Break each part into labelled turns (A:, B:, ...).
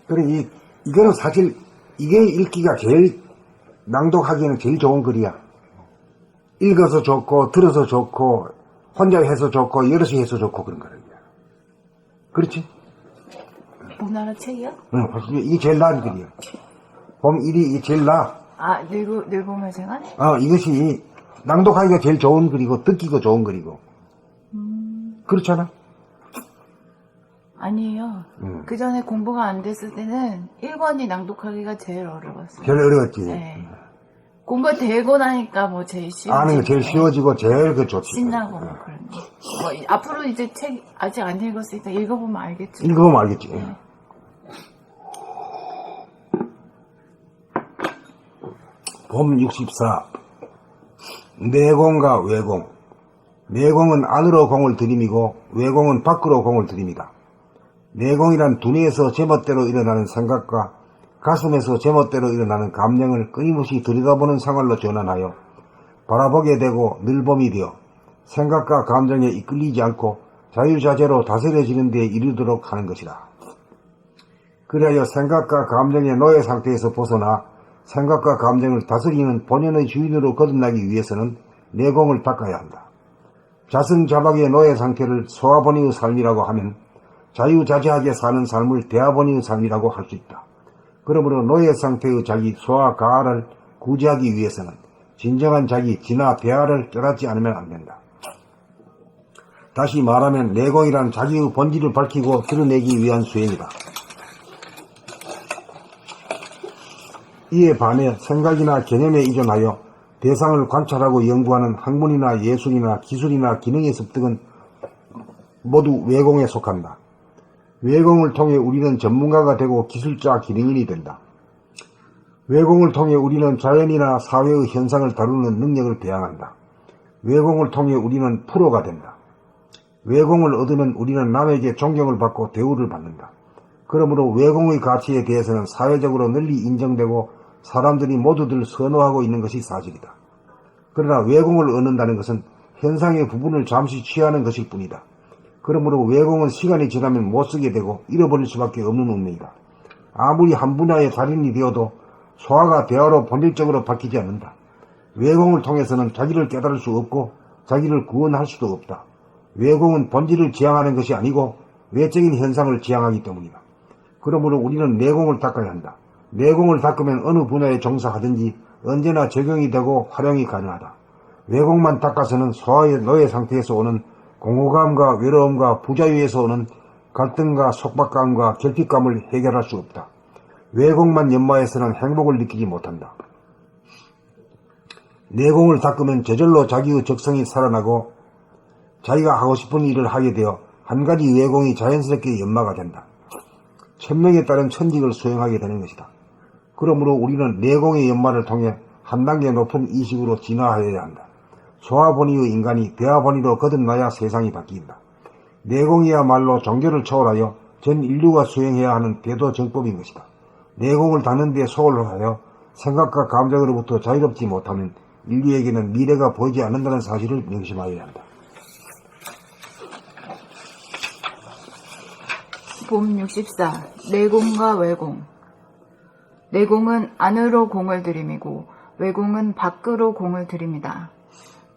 A: 그래, 이거는 사실, 이게 읽기가 제일, 낭독하기에는 제일 좋은 글이야. 읽어서 좋고, 들어서 좋고, 혼자 해서 좋고, 여럿이 해서 좋고, 그런 거야. 그렇지?
B: 우리나라 책이요?
A: 응, 확실히 이게 제일 나은 글이야. 봄 1이 이게 제일 나아.
B: 아, 늙으면 생활?
A: 이것이 낭독하기가 제일 좋은 글이고, 듣기가 좋은 글이고. 그렇잖아?
B: 아니에요. 그 전에 공부가 안 됐을 때는 1권이 낭독하기가 제일 어려웠어요.
A: 제일 어려웠지.
B: 네. 공부가 되고 나니까 뭐 제일 쉬워지고.
A: 아는 게 제일 쉬워지고, 제일 좋지.
B: 신나고 뭐 그런 거. 앞으로 이제 책 아직 안 읽었으니까 읽어보면 알겠죠.
A: 읽어보면 알겠지.
B: 네.
A: 봄 64. 내공과 외공. 내공은 안으로 공을 들이미고 외공은 밖으로 공을 들입니다. 내공이란 두뇌에서 제멋대로 일어나는 생각과 가슴에서 제멋대로 일어나는 감정을 끊임없이 들여다보는 생활로 전환하여 바라보게 되고 늘봄이 되어 생각과 감정에 이끌리지 않고 자유자재로 다스려지는 데 이르도록 하는 것이다. 그리하여 생각과 감정의 노예 상태에서 벗어나 생각과 감정을 다스리는 본연의 주인으로 거듭나기 위해서는 내공을 닦아야 한다. 자승자박의 노예 상태를 소아본의의 삶이라고 하면 자유자재하게 사는 삶을 대아본의의 삶이라고 할 수 있다. 그러므로 노예 상태의 자기 소아 가아를 구제하기 위해서는 진정한 자기 진아 대아를 깨닫지 않으면 안 된다. 다시 말하면 내공이란 자기의 본질을 밝히고 드러내기 위한 수행이다. 이에 반해 생각이나 개념에 의존하여 대상을 관찰하고 연구하는 학문이나 예술이나 기술이나 기능의 습득은 모두 외공에 속한다. 외공을 통해 우리는 전문가가 되고 기술자 기능인이 된다. 외공을 통해 우리는 자연이나 사회의 현상을 다루는 능력을 배양한다. 외공을 통해 우리는 프로가 된다. 외공을 얻으면 우리는 남에게 존경을 받고 대우를 받는다. 그러므로 외공의 가치에 대해서는 사회적으로 널리 인정되고 사람들이 모두들 선호하고 있는 것이 사실이다. 그러나 외공을 얻는다는 것은 현상의 부분을 잠시 취하는 것일 뿐이다. 그러므로 외공은 시간이 지나면 못쓰게 되고 잃어버릴 수밖에 없는 운명이다. 아무리 한 분야의 달인이 되어도 소화가 대화로 본질적으로 바뀌지 않는다. 외공을 통해서는 자기를 깨달을 수 없고 자기를 구원할 수도 없다. 외공은 본질을 지향하는 것이 아니고 외적인 현상을 지향하기 때문이다. 그러므로 우리는 내공을 닦아야 한다. 내공을 닦으면 어느 분야에 종사하든지 언제나 적용이 되고 활용이 가능하다. 외공만 닦아서는 소아의 노예 상태에서 오는 공허감과 외로움과 부자유에서 오는 갈등과 속박감과 결핍감을 해결할 수 없다. 외공만 연마해서는 행복을 느끼지 못한다. 내공을 닦으면 저절로 자기의 적성이 살아나고 자기가 하고 싶은 일을 하게 되어 한 가지 외공이 자연스럽게 연마가 된다. 천명에 따른 천직을 수행하게 되는 것이다. 그러므로 우리는 내공의 연마를 통해 한 단계 높은 이식으로 진화하여야 한다. 소아본의의 인간이 대아본의로 거듭나야 세상이 바뀐다. 내공이야말로 종교를 초월하여 전 인류가 수행해야 하는 대도정법인 것이다. 내공을 닦는 데 소홀하여 생각과 감정으로부터 자유롭지 못하면 인류에게는 미래가 보이지 않는다는 사실을 명심하여야 한다.
B: 봄 64. 내공과 외공. 내공은 안으로 공을 들이미고 외공은 밖으로 공을 들입니다.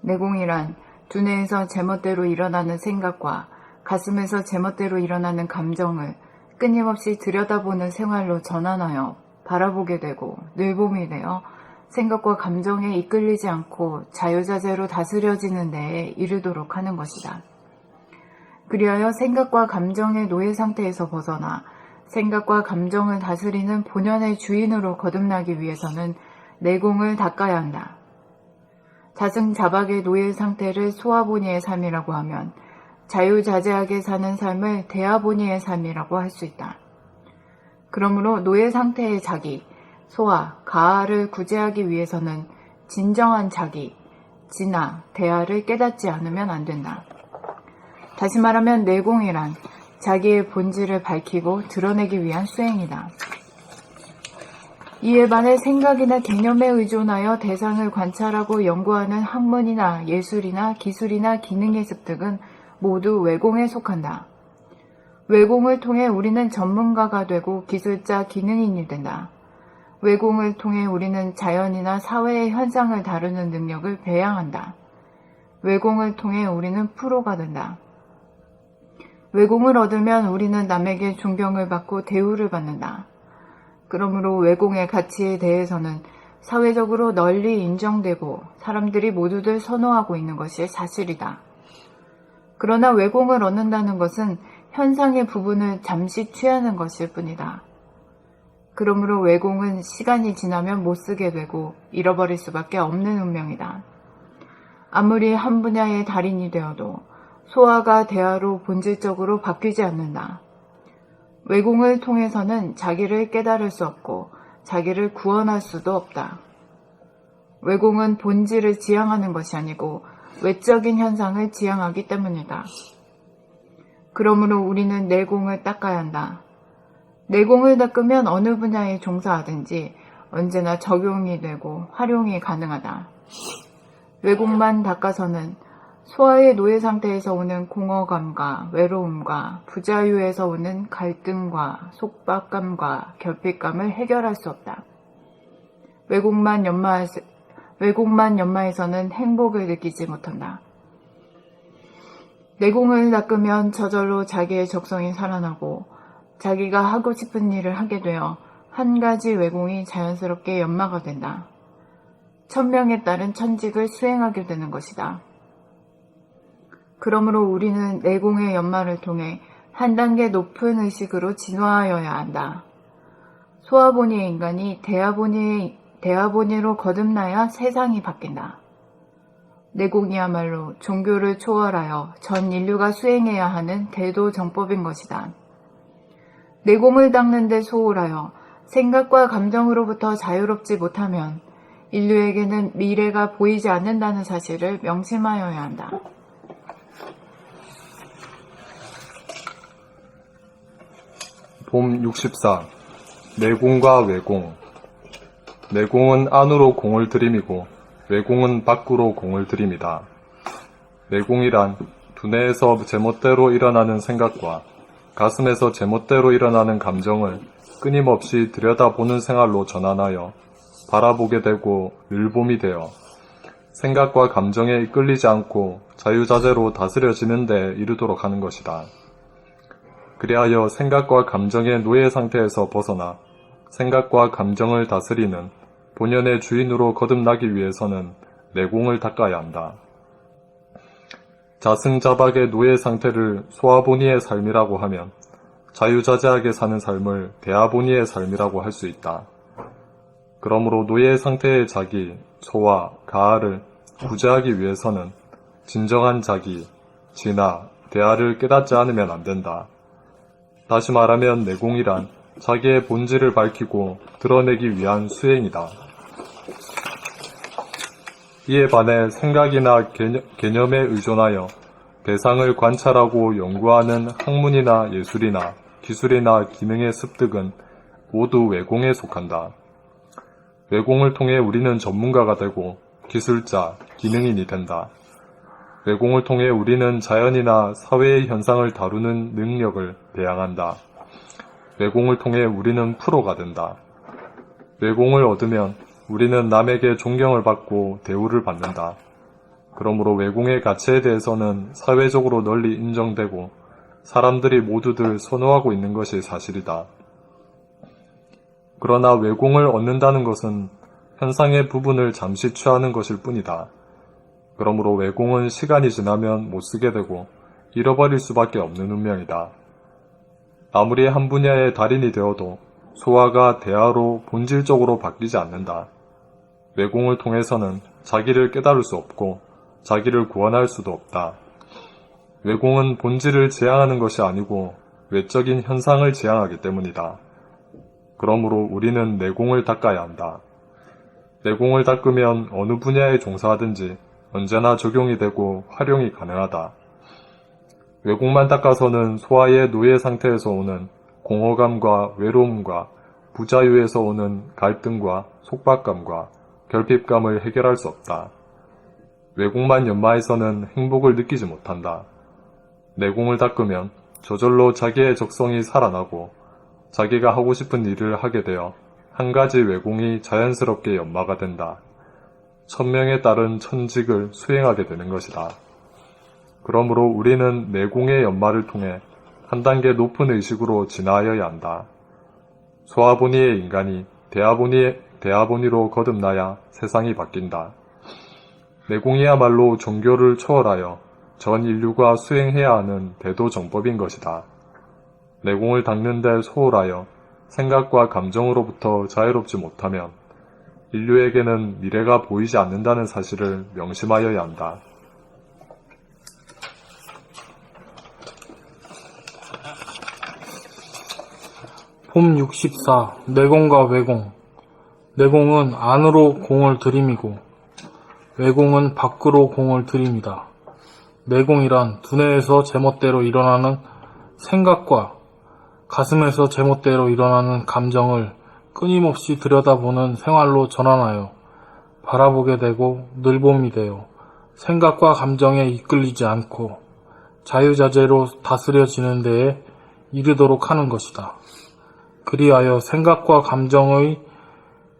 B: 내공이란 두뇌에서 제멋대로 일어나는 생각과 가슴에서 제멋대로 일어나는 감정을 끊임없이 들여다보는 생활로 전환하여 바라보게 되고 늘봄이 되어 생각과 감정에 이끌리지 않고 자유자재로 다스려지는 데에 이르도록 하는 것이다. 그리하여 생각과 감정의 노예 상태에서 벗어나 생각과 감정을 다스리는 본연의 주인으로 거듭나기 위해서는 내공을 닦아야 한다. 자승자박의 노예 상태를 소아본의의 삶이라고 하면 자유자재하게 사는 삶을 대아본의의 삶이라고 할 수 있다. 그러므로 노예 상태의 자기, 소아, 가아를 구제하기 위해서는 진정한 자기, 진아, 대아를 깨닫지 않으면 안 된다. 다시 말하면 내공이란 자기의 본질을 밝히고 드러내기 위한 수행이다. 이에 반해 생각이나 개념에 의존하여 대상을 관찰하고 연구하는 학문이나 예술이나 기술이나 기능의 습득은 모두 외공에 속한다. 외공을 통해 우리는 전문가가 되고 기술자, 기능인이 된다. 외공을 통해 우리는 자연이나 사회의 현상을 다루는 능력을 배양한다. 외공을 통해 우리는 프로가 된다. 외공을 얻으면 우리는 남에게 존경을 받고 대우를 받는다. 그러므로 외공의 가치에 대해서는 사회적으로 널리 인정되고 사람들이 모두들 선호하고 있는 것이 사실이다. 그러나 외공을 얻는다는 것은 현상의 부분을 잠시 취하는 것일 뿐이다. 그러므로 외공은 시간이 지나면 못 쓰게 되고 잃어버릴 수밖에 없는 운명이다. 아무리 한 분야의 달인이 되어도 소화가 대화로 본질적으로 바뀌지 않는다. 외공을 통해서는 자기를 깨달을 수 없고 자기를 구원할 수도 없다. 외공은 본질을 지향하는 것이 아니고 외적인 현상을 지향하기 때문이다. 그러므로 우리는 내공을 닦아야 한다. 내공을 닦으면 어느 분야에 종사하든지 언제나 적용이 되고 활용이 가능하다. 외공만 닦아서는 소아의 노예 상태에서 오는 공허감과 외로움과 부자유에서 오는 갈등과 속박감과 결핍감을 해결할 수 없다. 외공만 연마해서는 행복을 느끼지 못한다. 내공을 닦으면 저절로 자기의 적성이 살아나고 자기가 하고 싶은 일을 하게 되어 한 가지 외공이 자연스럽게 연마가 된다. 천명에 따른 천직을 수행하게 되는 것이다. 그러므로 우리는 내공의 연마를 통해 한 단계 높은 의식으로 진화하여야 한다. 소아보니의 인간이 대아보니로 거듭나야 세상이 바뀐다. 내공이야말로 종교를 초월하여 전 인류가 수행해야 하는 대도 정법인 것이다. 내공을 닦는 데 소홀하여 생각과 감정으로부터 자유롭지 못하면 인류에게는 미래가 보이지 않는다는 사실을 명심하여야 한다.
C: 봄 64. 내공과 외공. 내공은 안으로 공을 들이미고 외공은 밖으로 공을 들이미다. 내공이란 두뇌에서 제멋대로 일어나는 생각과 가슴에서 제멋대로 일어나는 감정을 끊임없이 들여다보는 생활로 전환하여 바라보게 되고 늘봄이 되어 생각과 감정에 이끌리지 않고 자유자재로 다스려지는 데 이르도록 하는 것이다. 그리하여 생각과 감정의 노예 상태에서 벗어나 생각과 감정을 다스리는 본연의 주인으로 거듭나기 위해서는 내공을 닦아야 한다. 자승자박의 노예 상태를 소아보니의 삶이라고 하면 자유자재하게 사는 삶을 대아보니의 삶이라고 할 수 있다. 그러므로 노예 상태의 자기, 소와 가아를 구제하기 위해서는 진정한 자기, 진아, 대아를 깨닫지 않으면 안 된다. 다시 말하면 내공이란 자기의 본질을 밝히고 드러내기 위한 수행이다. 이에 반해 생각이나 개념에 의존하여 대상을 관찰하고 연구하는 학문이나 예술이나 기술이나 기능의 습득은 모두 외공에 속한다. 외공을 통해 우리는 전문가가 되고 기술자, 기능인이 된다. 외공을 통해 우리는 자연이나 사회의 현상을 다루는 능력을 배양한다. 외공을 통해 우리는 프로가 된다. 외공을 얻으면 우리는 남에게 존경을 받고 대우를 받는다. 그러므로 외공의 가치에 대해서는 사회적으로 널리 인정되고 사람들이 모두들 선호하고 있는 것이 사실이다. 그러나 외공을 얻는다는 것은 현상의 부분을 잠시 취하는 것일 뿐이다. 그러므로 외공은 시간이 지나면 못 쓰게 되고 잃어버릴 수밖에 없는 운명이다. 아무리 한 분야의 달인이 되어도 소아가 대아로 본질적으로 바뀌지 않는다. 외공을 통해서는 자기를 깨달을 수 없고 자기를 구원할 수도 없다. 외공은 본질을 지향하는 것이 아니고 외적인 현상을 지향하기 때문이다. 그러므로 우리는 내공을 닦아야 한다. 내공을 닦으면 어느 분야에 종사하든지 언제나 적용이 되고 활용이 가능하다. 외공만 닦아서는 소아의 노예 상태에서 오는 공허감과 외로움과 부자유에서 오는 갈등과 속박감과 결핍감을 해결할 수 없다. 외공만 연마해서는 행복을 느끼지 못한다. 내공을 닦으면 저절로 자기의 적성이 살아나고 자기가 하고 싶은 일을 하게 되어 한 가지 외공이 자연스럽게 연마가 된다. 천명에 따른 천직을 수행하게 되는 것이다. 그러므로 우리는 내공의 연마를 통해 한 단계 높은 의식으로 진화하여야 한다. 소아보니의 인간이 대아보니로 거듭나야 세상이 바뀐다. 내공이야말로 종교를 초월하여 전 인류가 수행해야 하는 대도정법인 것이다. 내공을 닦는 데 소홀하여 생각과 감정으로부터 자유롭지 못하면 인류에게는 미래가 보이지 않는다는 사실을 명심하여야 한다.
D: 폼 64. 내공과 외공. 내공은 안으로 공을 들이미고 외공은 밖으로 공을 들이미다. 내공이란 두뇌에서 제멋대로 일어나는 생각과 가슴에서 제멋대로 일어나는 감정을 끊임없이 들여다보는 생활로 전환하여 바라보게 되고 늘봄이 되어 생각과 감정에 이끌리지 않고 자유자재로 다스려지는 데에 이르도록 하는 것이다. 그리하여 생각과 감정의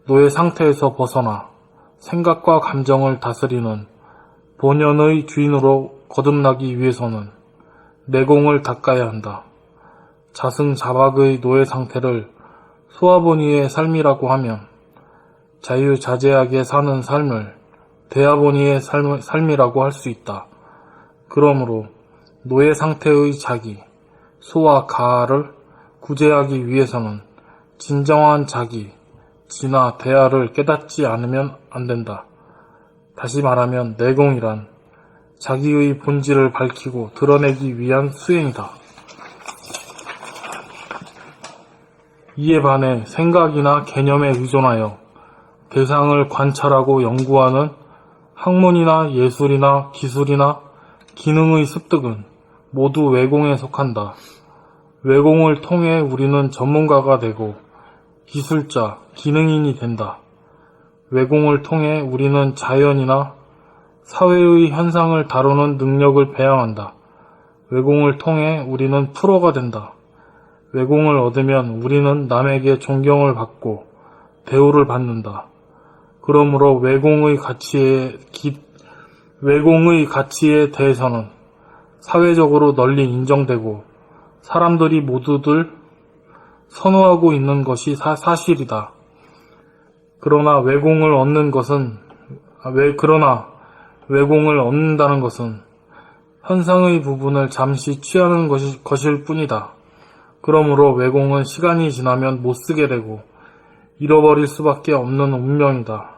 D: 노예 상태에서 벗어나 생각과 감정을 다스리는 본연의 주인으로 거듭나기 위해서는 내공을 닦아야 한다. 자승자박의 노예 상태를 소아보니의 삶이라고 하면 자유자재하게 사는 삶을 대아보니의 삶이라고 할 수 있다. 그러므로 노예 상태의 자기, 소와 가를 구제하기 위해서는 진정한 자기, 진화, 대아를 깨닫지 않으면 안 된다. 다시 말하면 내공이란 자기의 본질을 밝히고 드러내기 위한 수행이다. 이에 반해 생각이나 개념에 의존하여 대상을 관찰하고 연구하는 학문이나 예술이나 기술이나 기능의 습득은 모두 외공에 속한다. 외공을 통해 우리는 전문가가 되고 기술자, 기능인이 된다. 외공을 통해 우리는 자연이나 사회의 현상을 다루는 능력을 배양한다. 외공을 통해 우리는 프로가 된다. 외공을 얻으면 우리는 남에게 존경을 받고 대우를 받는다. 그러므로 외공의 가치에 대해서는 사회적으로 널리 인정되고 사람들이 모두들 선호하고 있는 것이 사실이다. 그러나 외공을 얻는다는 것은 현상의 부분을 잠시 취하는 것일 뿐이다. 그러므로 외공은 시간이 지나면 못쓰게 되고 잃어버릴 수밖에 없는 운명이다.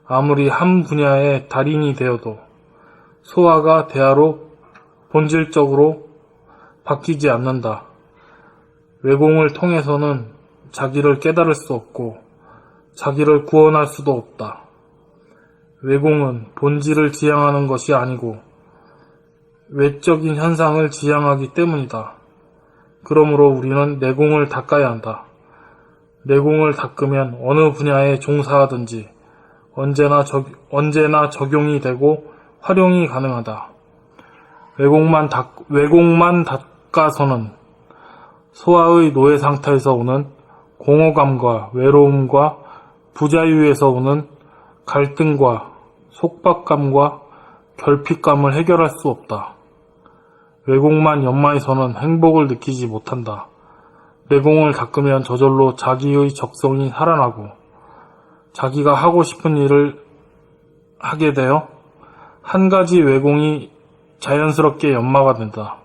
D: 아무리 한 분야의 달인이 되어도 소아가 대아로 본질적으로 바뀌지 않는다. 외공을 통해서는 자기를 깨달을 수 없고 자기를 구원할 수도 없다. 외공은 본질을 지향하는 것이 아니고 외적인 현상을 지향하기 때문이다. 그러므로 우리는 내공을 닦아야 한다. 내공을 닦으면 어느 분야에 종사하든지 언제나 적용이 되고 활용이 가능하다. 외공만 닦아서는 소아의 노예 상태에서 오는 공허감과 외로움과 부자유에서 오는 갈등과 속박감과 결핍감을 해결할 수 없다. 외공만 연마해서는 행복을 느끼지 못한다. 내공을 닦으면 저절로 자기의 적성이 살아나고 자기가 하고 싶은 일을 하게 되어 한 가지 외공이 자연스럽게 연마가 된다.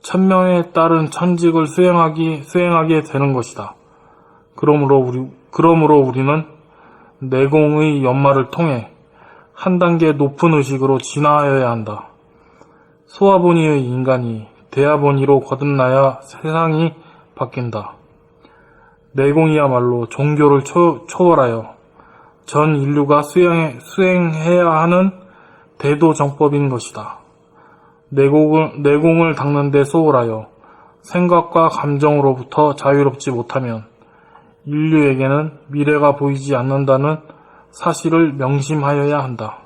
D: 천명에 따른 천직을 수행하게 되는 것이다. 그러므로 우리는 내공의 연마를 통해 한 단계 높은 의식으로 진화하여야 한다. 소아보니의 인간이 대아보니로 거듭나야 세상이 바뀐다. 내공이야말로 종교를 초월하여 전 인류가 수행해야 하는 대도정법인 것이다. 내공을 닦는 데 소홀하여 생각과 감정으로부터 자유롭지 못하면 인류에게는 미래가 보이지 않는다는 사실을 명심하여야 한다.